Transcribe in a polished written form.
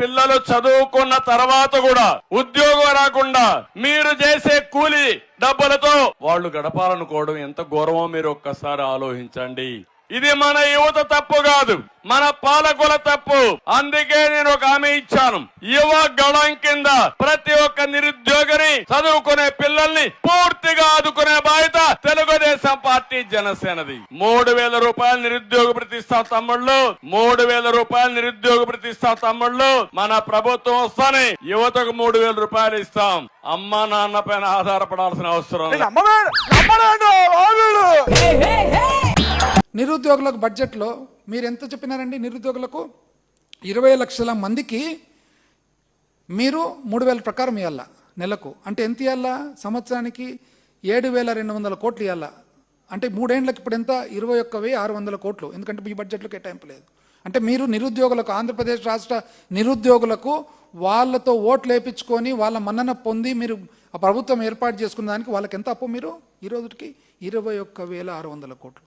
పిల్లలు చదువుకున్న తర్వాత కూడా ఉద్యోగం రాకుండా మీరు చేసే కూలి డబ్బులతో వాళ్ళు గడపాలనుకోవడం ఎంత ఘోరమో మీరు ఒక్కసారి ఆలోచించండి. ఇది మన యువత తప్పు కాదు, మన పాలకుల తప్పు. అందుకే నేను ఒక హామీ ఇచ్చాను, యువ గళం కింద ప్రతి ఒక్క నిరుద్యోగిని చదువుకునే పిల్లల్ని పూర్తిగా ఆదుకునే బాధ్యత తెలుగుదేశం పార్టీ జనసేనది. 3,000 రూపాయలు నిరుద్యోగ భృతి ఇస్తాం తమ్ముళ్ళు, 3,000 రూపాయలు నిరుద్యోగ భృతి ఇస్తాం తమ్ముళ్ళు. మన ప్రభుత్వం వస్తానే యువతకు 3,000 రూపాయలు ఇస్తాం. అమ్మ నాన్న పైన ఆధారపడాల్సిన అవసరం లేదు. నిరుద్యోగులకు బడ్జెట్లో మీరు ఎంత చెప్పినారండి? నిరుద్యోగులకు 20 లక్షల మందికి మీరు 3,000 ప్రకారం ఇవ్వాలా నెలకు. అంటే ఎంత ఇవ్వాలా? సంవత్సరానికి 7,200 కోట్లు ఇవ్వాలా. అంటే 3 ఏళ్ళకి ఇప్పుడు ఎంత? 21,600 కోట్లు. ఎందుకంటే మీ బడ్జెట్లో కేటాయింపు లేదు. అంటే మీరు నిరుద్యోగులకు, ఆంధ్రప్రదేశ్ రాష్ట్ర నిరుద్యోగులకు వాళ్ళతో ఓట్లు వేయించుకొని వాళ్ళ మన్నన పొంది మీరు ఆ ప్రభుత్వం ఏర్పాటు చేసుకున్న దానికి వాళ్ళకి ఎంత అప్పు? మీరు ఈ రోజుకి 21,600 కోట్లు.